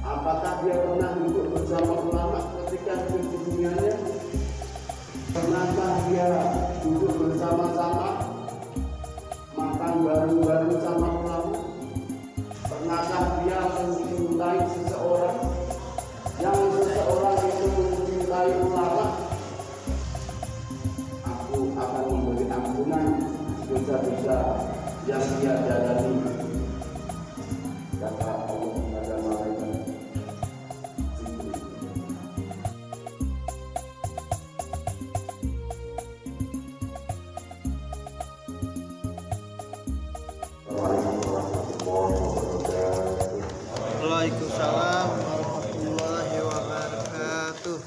Apakah dia pernah duduk bersama ulama ketika hidup di dunianya? Pernahkah dia duduk bersama-sama makan bareng-bareng sama ulama? Pernahkah dia mencintai seseorang yang seseorang itu mencintai ulama? Aku akan memberi ampunan dosa-dosa yang dia jalani, kata Allah kepada malaikat. Waalaikumsalam warahmatullahi wabarakatuh.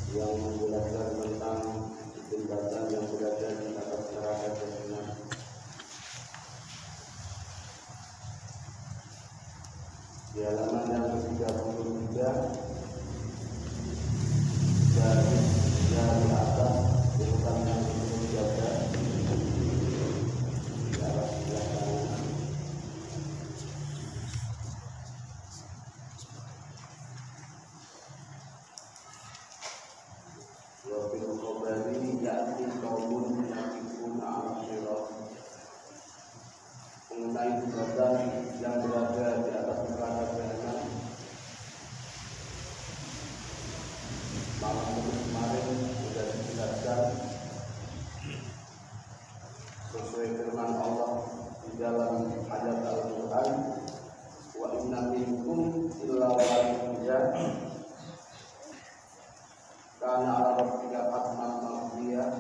Yang menjelaskan tentang tingkatan yang berada di atas neraka jahanam. Di halaman yang ke-33 dari atas urutan yang ke-33 di arah sebelah kanan. Wafil khobari yakni kaumun yakifuna al-sirah. Mengenai jabatan yang berada di atas neraka jahanam, malam kemarin sudah dijelaskan sesuai firman Allah di dalam ayat Al-Quran, wa inna minkum illa waridha karena Allah tidak hatman maghfiyah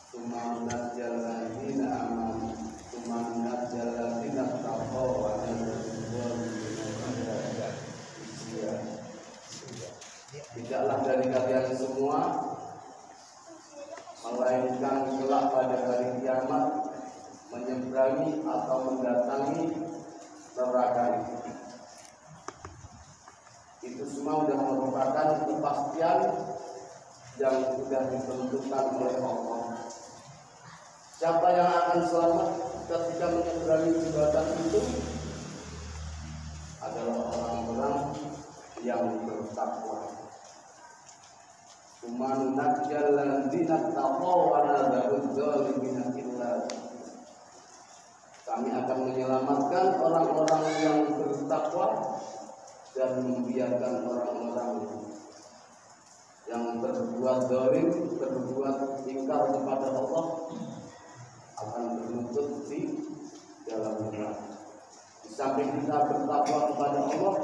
tsumma nunajjal ladzina amanu tsumma nunajjal ladzina taqaw wa nadhurul ladzina tidaklah dari kalian semua melainkan kelak pada hari kiamat menyeberangi atau mendatangi neraka itu semua sudah merupakan kepastian yang sudah ditentukan oleh Allah. Siapa yang akan selamat ketika menyeberangi jembatan itu adalah orang-orang yang bertakwa. Cuman najjal ladzina taqaw wa nadharul zalimina illa. Kami akan menyelamatkan orang-orang yang bertakwa dan membiarkan orang-orang yang berbuat zalim, berbuat ingkar kepada Allah akan berlutut di dalam neraka. Di samping kita bertakwa kepada Allah,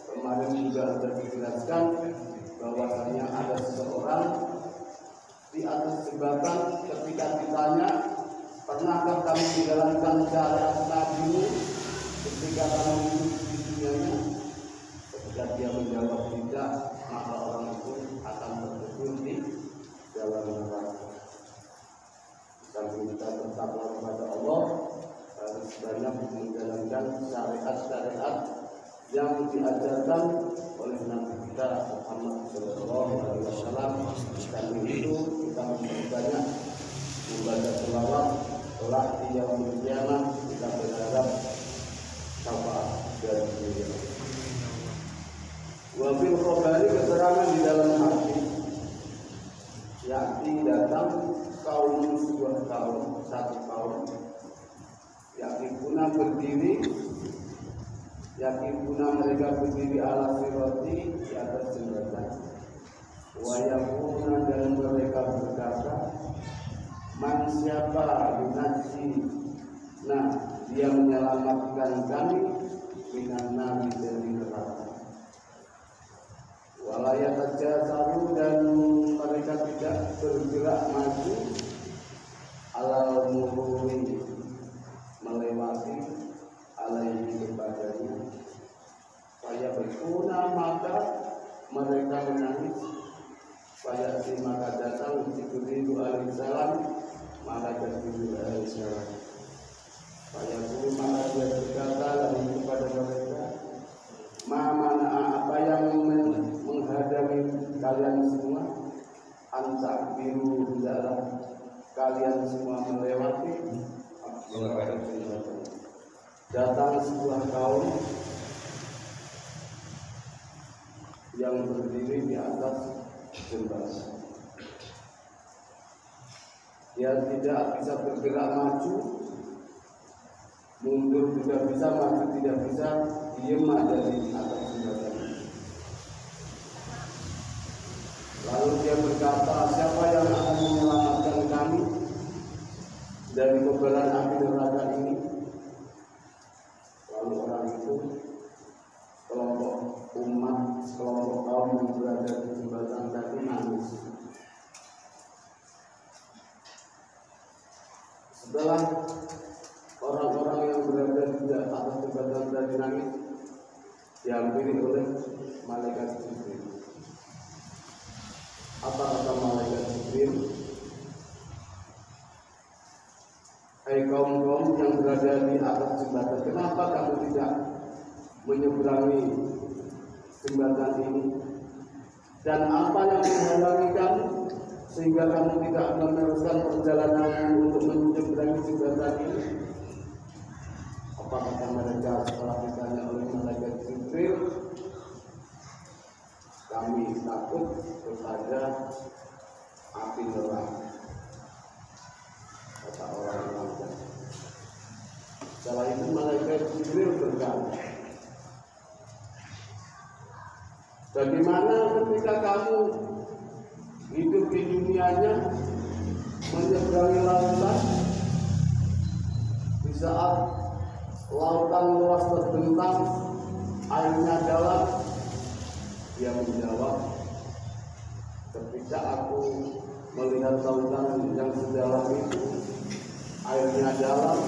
kemarin juga sudah dijelaskan bahwasanya ada seseorang di atas jembatan ketika ditanya, pernahkah kamu menjalankan syariat Nabi ketika kamu hidup di dunianya? Ketika dia menjawab tidak, maka orang itu akan terkubur di dalam neraka. Sambil kita bertakwa kepada Allah, harus banyak menjalankan syariat-syariat yang diajarkan oleh Nabi kita Muhammad SAW. Dan itu kita banyak membaca selawat, sholat di yaumul qiyamah, kita berharap syafaat dari beliau. Wabil khobari, keterangan di dalam hadis, yakni datang kaum sebuah kaum, satu kaum, yakni guna berdiri, yakni guna mereka berdiri ala sirati, di atas jembatan. Wayakuna, dan mereka berkata, man siapa yunaji, nah dia menyelamatkan kami minan nari dari neraka. Walayat jasaru, dan mereka tidak bergerak maju alal mururi, melewati alaihi kepadanya. Faya berguna, maka mereka menangis. Faya si, maka datang Jibril alaihissalam, maka Jibril alaihissalam. Faya guru, maka dia berkata lagi kepada mereka, mana apa yang menghadami kalian semua, antak biru, hendaklah kalian semua melewati. Datang sebuah kaum yang berdiri di atas jembatan. Dia tidak bisa bergerak maju, mundur tidak bisa, maju tidak bisa, diam ada di atas jembatan. Lalu dia berkata, siapa yang akan menyelamatkan kami dari kobaran api neraka ini? Lalu orang itu, kelompok umat, kelompok kaum yang berada di jembatan tadi nangis. Setelah orang-orang yang berada di atas jembatan tadi nangis, dihampiri oleh malaikat Jibril. Apa kata malaikat Jibril? Hai kaum-kaum yang berada di atas jembatan, kenapa kamu tidak menyeberangi jembatan ini? Dan apa yang menghalangi kamu sehingga kamu tidak meneruskan perjalanan untuk menyeberangi jembatan ini? Apa kata mereka setelah ditanya oleh malaikat Jibril? Kami takut kepada api neraka, kata orang-orang. Setelah itu malaikat Jibril berkata, bagaimana ketika kamu hidup di dunianya menyeberangi lautan, di saat lautan luas terbentang, airnya dalam? Dia menjawab, ketika aku melihat lautan yang sedalam itu, airnya dalam,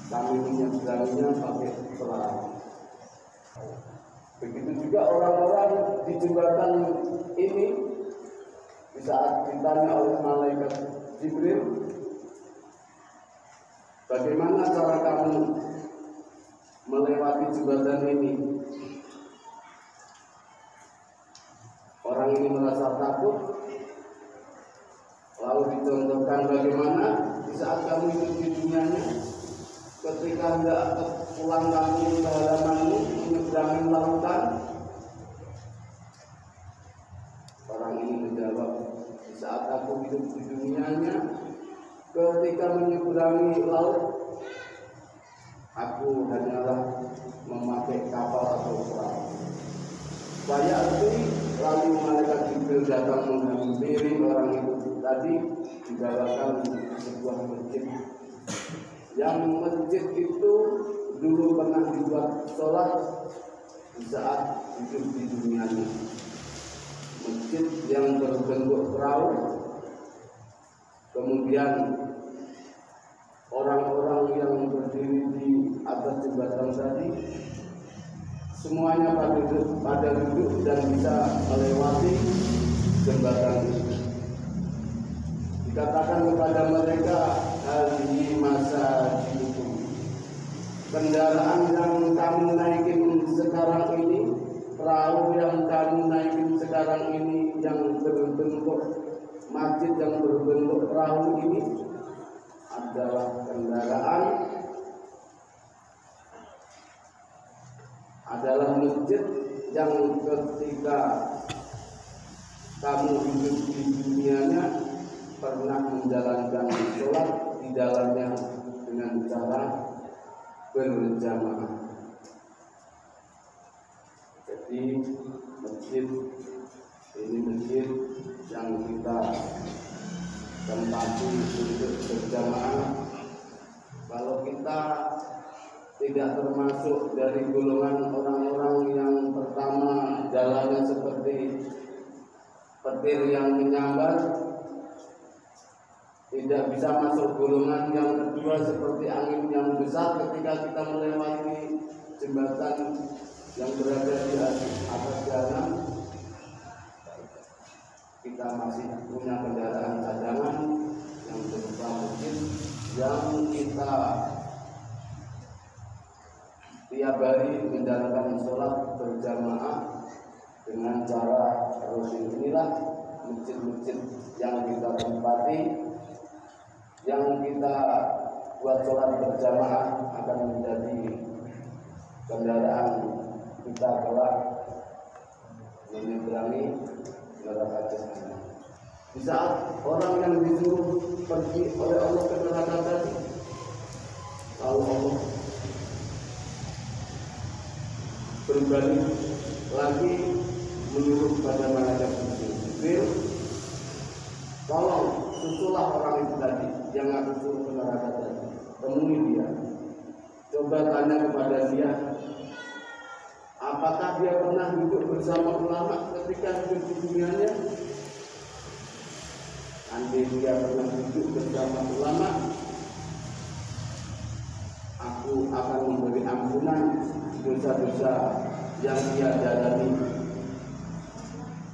kami menyeberanginya pakai perahu. Begitu juga orang-orang di jembatan ini, di saat ditanya oleh malaikat Jibril, bagaimana cara kamu melewati jembatan ini? Orang ini merasa takut, lalu dicontohkan bagaimana di saat kamu hidup di dunianya, ketika hendak pulang kamu ke halamanmu menyeberangi lautan. Orang ini menjawab, di saat aku hidup di dunianya, ketika menyeberangi laut, aku hanyalah memakai kapal atau perahu. Bayati, lalu datang menghampiri orang itu tadi, dibawakan sebuah masjid. Yang masjid itu dulu pernah dibuat sholat di saat hidup di dunianya. Masjid yang berbentuk perahu, kemudian orang-orang yang berdiri di atas jembatan tadi semuanya pada duduk dan bisa melewati jembatan itu. Dikatakan kepada mereka, hari masa hidup, kendaraan yang kamu naikin sekarang ini, perahu yang kamu naikin sekarang ini, yang berbentuk masjid yang berbentuk perahu ini adalah kendaraan, adalah masjid yang ketika kamu hidup di dunianya pernah menjalankan sholat di dalamnya dengan cara berjamaah. Jadi masjid ini masjid yang kita tempati untuk berjamaah. Kalau kita tidak termasuk dari golongan orang-orang yang pertama jalannya seperti petir yang menyambar, tidak bisa masuk golongan yang kedua seperti angin yang besar ketika kita melewati jembatan yang berada di atas jalan, kita masih punya kendaraan cadangan yang berupa masjid yang kita tiap hari menjalankan sholat berjamaah dengan cara rutin. Inilah masjid-masjid yang kita tempati, yang kita buat sholat berjamaah akan menjadi kendaraan kita kelak menyeberangi neraka jahanam. Di saat orang yang disuruh pergi oleh Allah ke neraka tadi, lalu Allah berbalik lagi menyuruh pada malaikat Jibril, tolong susulah orang itu tadi yang aku suruh ke neraka tadi, temui dia, coba tanya kepada dia, apakah dia pernah duduk bersama ulama ketika hidup di dunianya? Andai dia pernah duduk bersama ulama, aku akan memberi ampunan dosa-dosa yang dia jalani.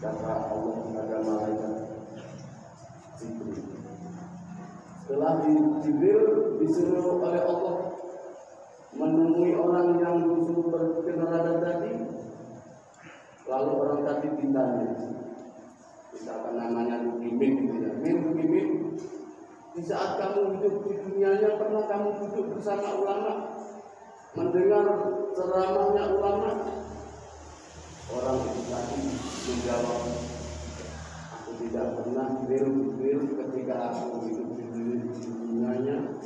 Kata Allah kepada malaikat Jibril. Setelah Jibril disuruh oleh Allah menemui orang yang disuruh pergi ke neraka tadi, lalu orang tadi ditanya, misalkan namanya Lukimin gitu ya, Lukimin, di saat kamu hidup di dunianya pernah kamu duduk bersama ulama, mendengar ceramahnya ulama? Orang itu tadi menjawab, aku tidak pernah Jibril ketika aku hidup di dunianya.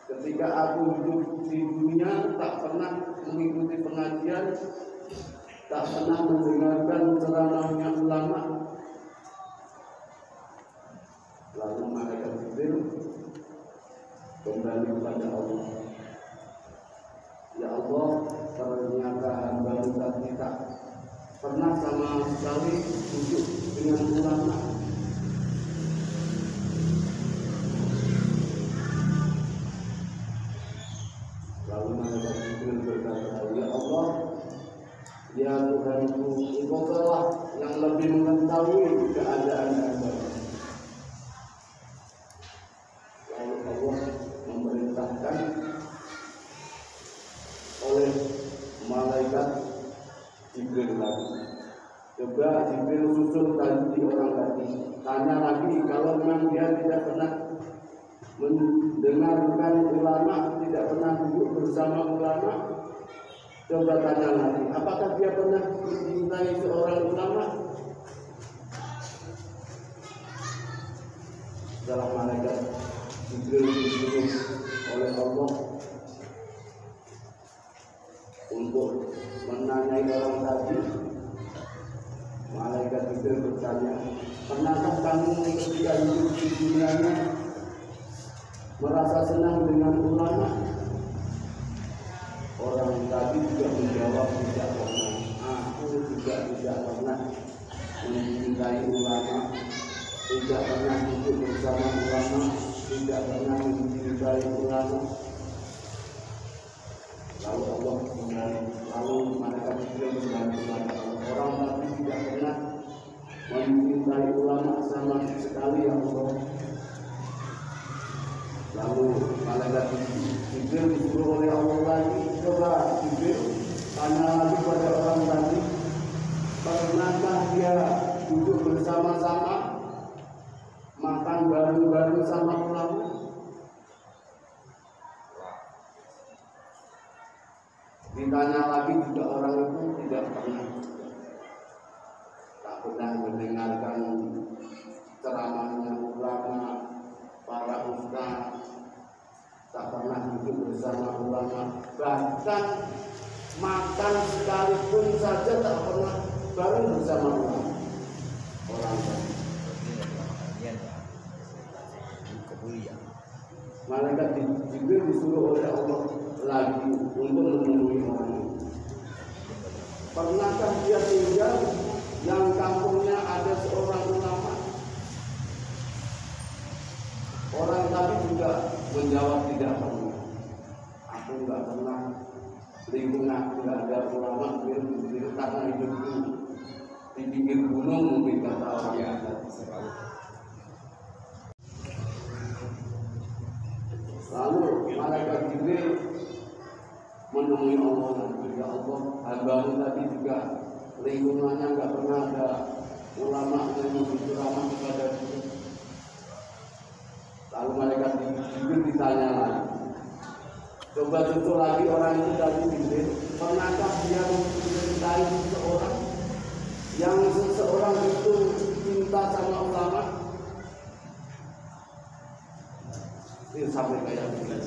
Ketika aku hidup di dunia tak pernah mengikuti pengajian, tak pernah mendengarkan ceramahnya ulama. Lalu malaikat Jibril kembali kepada Allah. Ya Allah, ternyata hamba-Mu tadi tak pernah sama sekali duduk dengan ulama. Lalu malaikat Jibril berkata, ya Allah, ya Tuhanku, Engkau telah yang lebih mengetahui keadaan hamba. Lalu Allah memerintahkan oleh malaikat Jibril lagi, coba Jibril susul tadi orang tadi, tanya lagi kalau memang dia tidak pernah mendengarkan ulama, tidak pernah duduk bersama ulama, coba tanya lagi, apakah dia pernah mencintai seorang ulama? Dalam malaikat Jibril disuruh oleh Allah untuk menanyai orang tadi, malaikat Jibril bertanya, pernahkah kamu ketika hidup di dunianya merasa senang dengan ulama? Orang tadi juga menjawab, tidak pernah. Aku juga tidak pernah mencintai ulama, tidak pernah duduk bersama ulama, tidak pernah mencintai ulama. Lalu Allah lalu mereka juga berkata, orang tadi tidak pernah mencintai ulama sama sekali, ya Allah. Lalu malaikat Jibril disuruh oleh Allah lagi, coba Jibril tanya lagi pada orang tadi, pernahkah dia duduk bersama-sama, makan bareng-bareng sama ulama? Ditanya lagi juga orang itu tidak pernah, tak pernah mendengarkan ceramahnya ulama, para ustaz, tak pernah duduk bersama ulama, bahkan makan sekalipun saja tak pernah bareng bersama ulama. Orang tadi. Malaikat Jibril disuruh oleh Allah lagi untuk menemui orang itu. Pernahkah dia tinggal yang kampungnya ada seorang ulama? Orang tadi juga menjawab, tidak pernah. Aku nggak pernah, lingkungan nggak ada ulama, karena hidupku di pinggir gunung, mungkin kata orang yang ada. Lalu malaikat Jibril menemui Allah lagi, ya Allah, hambamu tadi juga lingkungannya nggak pernah ada ulama yang berceramah kepada dia. Lalu malaikat Jibril ditanya lagi, coba susul lagi orang itu tadi Jibril, pernahkah dia mencintai seseorang yang seseorang itu cinta sama ulama? Ini sampai kayak begini.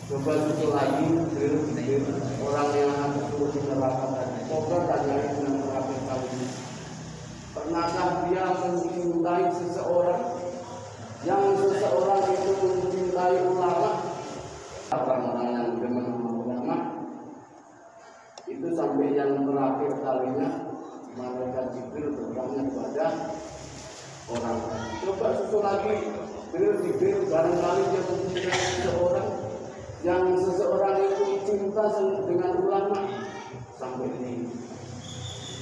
Coba susul lagi Jibril, orang yang akan turun di neraka tadi, coba tanyain dengan terakhir kali ini, pernahkah dia mencintai seseorang yang seseorang itu mencintai ulama? Orang-orang yang demen ulama itu sampai yang terakhir kalinya malaikat Jibril bertanya kepada orang. Coba susul lagi Jibril, barangkali dia mencintai seseorang yang seseorang itu cinta dengan ulama, sampai di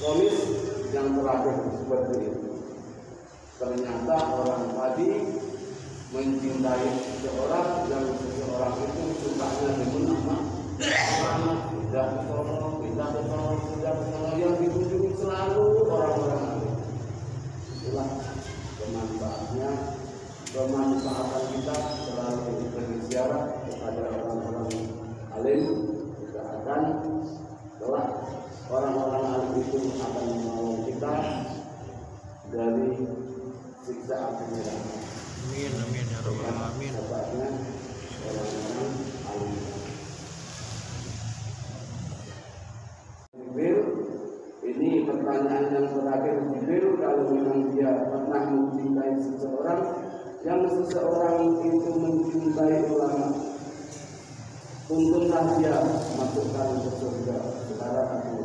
vonis yang terakhir seperti itu. Ternyata orang tadi mencintai seseorang yang seseorang itu sukanya dengan ulama, tidak bertolong, yang dikunjungi selalu orang-orang alim. Itulah kemanfaatan kita selalu berziarah kepada orang-orang alim. Kita akan kelak orang-orang alim itu akan menolong kita dari siksa api neraka. Amin, amin ya rabbal alamin. Sebabnya orang-orang alim. Jibril, ini pertanyaan yang terakhir Jibril, kalau memang dia pernah mencintai seseorang yang seseorang itu mencintai ulama, untuklah dia masukkan ke surga. Sekarang aku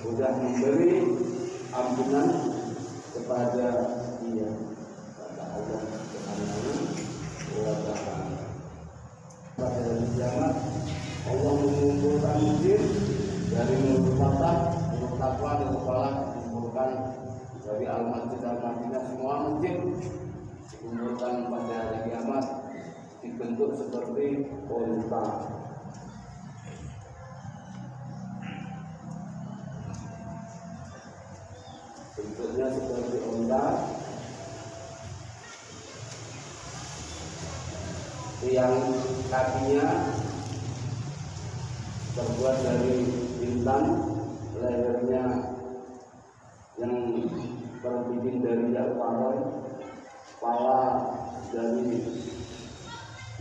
sudah memberi ampunan kepada dia, kata Allah Subhanahu wa ta'ala. Pada hari kiamat Allah mengumpulkan jin dari mulut fatah, mulut takwa dan kepala, dikumpulkan dari al-masjid al-Madinah, semua masjid dikumpulkan pada hari kiamat dibentuk seperti unta. Bentuknya seperti unta, yang kakinya terbuat dari intan, lehernya yang terbikin dari alkohol, kepala dari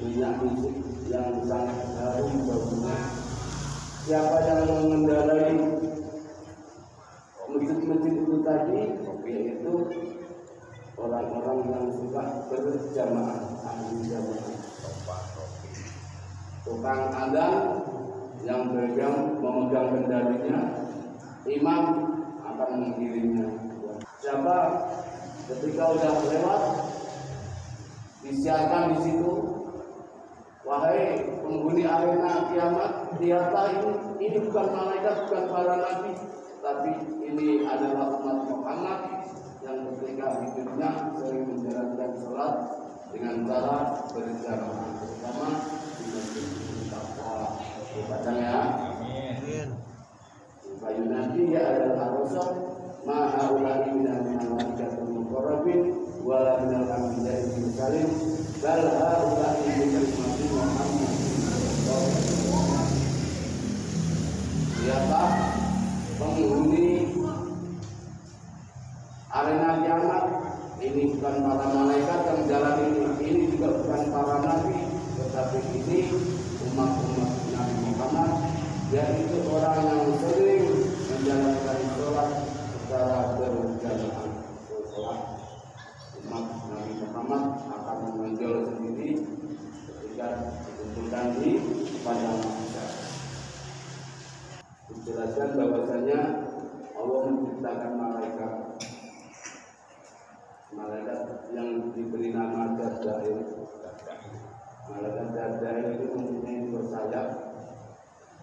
minyak fisik yang sangat harum baunya. Siapa yang mengendarai masjid-masjid itu tadi, orang-orang yang suka berjamaah, ahli jamaah. Tukang adzan yang memegang kendalinya, imam akan mengiringnya. Siapa ketika udah lewat disiarkan di situ, wahai penghuni arena kiamat, lihatlah ini bukan malaikat, bukan para nabi, tapi ini adalah umat Muhammad yang ketika hidupnya sering menjalankan sholat dengan cara berjamaah, terutama di masjid Taqwa. Bacanya, Amin. Bayu nanti ya adalah Rasul ma'aulai minal malaikatul muqarrabin wala minal anbiya'i mursalin bal haula'i minal Muhammad. Siapa penghuni arena kiamat? Ini bukan para malaikat yang jalan ini juga bukan para nabi, tetapi ini umat-umat Nabi Muhammad, yaitu orang yang sering menjalankan sholat secara berjamaah. Sholat umat Nabi Muhammad akan menonjol sendiri ketika ditentukan di padang mahsyar. Dijelaskan bahwasanya Allah menciptakan malaikat yang diberi nama Dardail. Malaikat Dardail itu mempunyai dua sayap.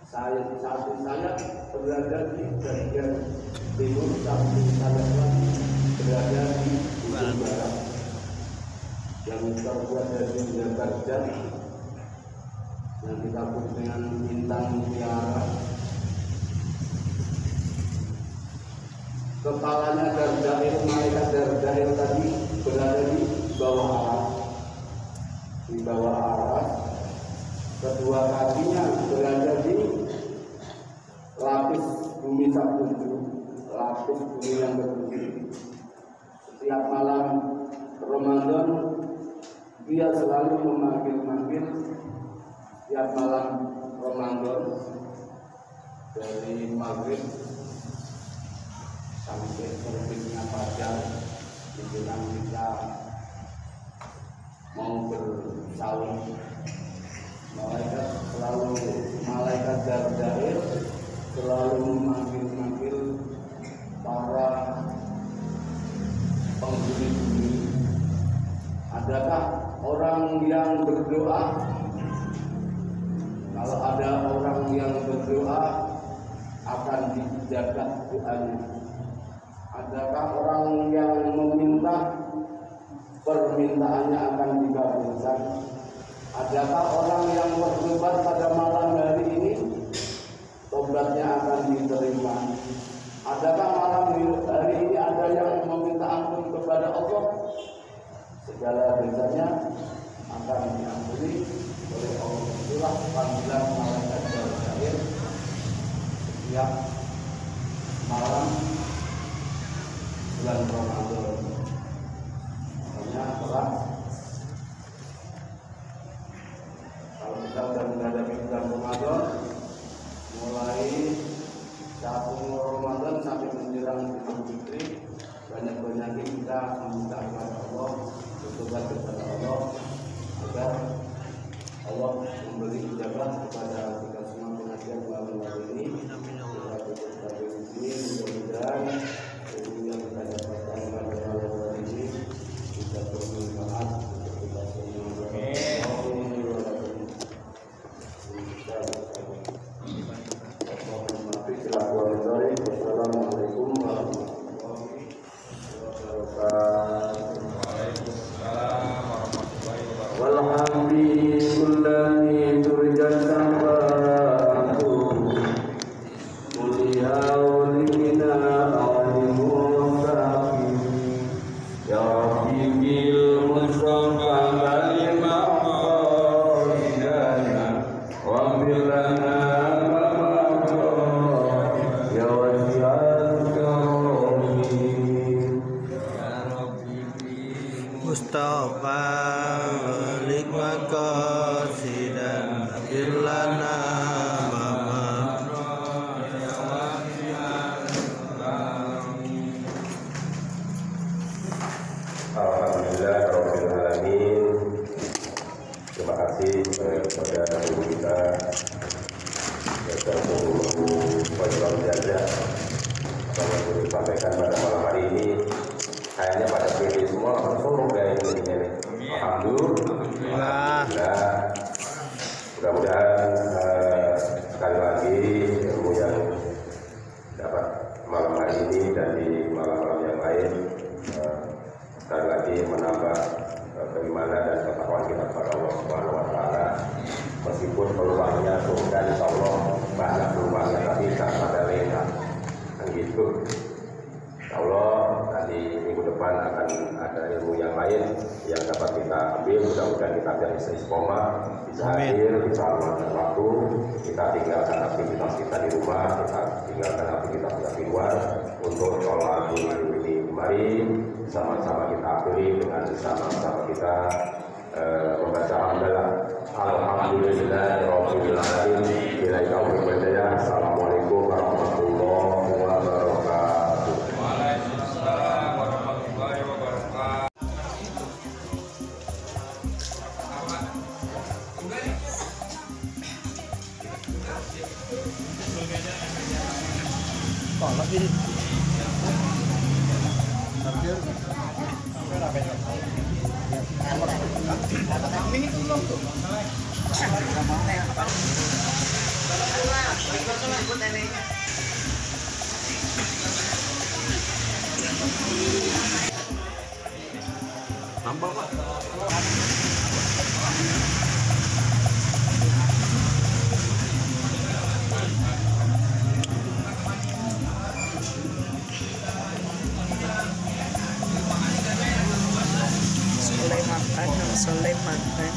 Satu sayap berada di bagian timur, satu sayap lagi berada di ujung barat, yang terbuat dari darjat yang dikabut dengan bintang mutiara. Kepalanya Dardail, malaikat Dardail tadi berada di bawah aras. Kedua kakinya berada di lapis bumi sabtu, lapis bumi yang bertujuh. Setiap malam Ramadan dia selalu memanggil setiap malam Ramadan dari maghrib sampai terbitnya fajar menjelang kita mau bersahur. Malaikat Dardail selalu memanggil para penghuni bumi. Adakah orang yang berdoa? Kalau ada orang yang berdoa akan dijaga doanya. Adakah orang yang meminta permintaannya akan dikabulkan? Adakah orang yang bertobat pada malam hari ini tobatnya akan diterima? Adakah malam hari ini ada yang meminta ampun kepada Allah? Segala dosanya akan diampuni oleh Allah. Itulah panggilan malaikat Dardail setiap malam bulan Ramadan. Makanya kalau kita sudah menghadapi bulan Ramadan, mulai 1 Ramadan sampai menjelang Idul Fitri, banyak-banyakin kita meminta kepada Allah, bertobat kepada Allah agar Allah memberi ijabah kepada kita semua pengajian malam hari ini. Mudah-mudahan ilmu yang kita dapatkan pada malam hari ini bisa bermanfaat untuk kita semua. Wassalamualaikum warahmatullahi wabarakatuh. Walhamdulillahi turjan samatu muliyaulimina awalimusaki ya rabbil musrafa kalimaqidana wa bilana Mustafa balik makasidan bilana mama Alhamdulillahirrahmanirrahim. Terima kasih kepada guru kita Dr. Fajrul Jaza yang guru sampaikan pada malam hari ini. Kayaknya pada PD semua langsung kayak ini. Alhamdulillah. Mudah-mudahan sekali lagi ilmu yang dapat malam hari ini dan di malam-malam yang lain sekali lagi menambah keimanan dan ketakwaan kita kepada Allah Subhanahu wa taala. Meskipun peluangnya surga insyaallah banyak peluangnya, tapi tak pada lena. Kan gitu. Insyaallah nanti minggu depan akan ada ilmu yang lain yang dapat kita ambil. Mudah-mudahan kita bisa istiqomah, bisa hadir, bisa meluangkan waktu. Kita tinggalkan aktivitas kita di rumah, kita tinggalkan aktivitas kita di luar untuk sholat ini kemari. Sama-sama kita akhiri dengan sama-sama kita membaca alhamdulillahirabbil alamin. Assalamualaikum warahmatullahi wabarakatuh. Waalaikumsalam warahmatullahi wabarakatuh. Nambah Pak. Soleh makan.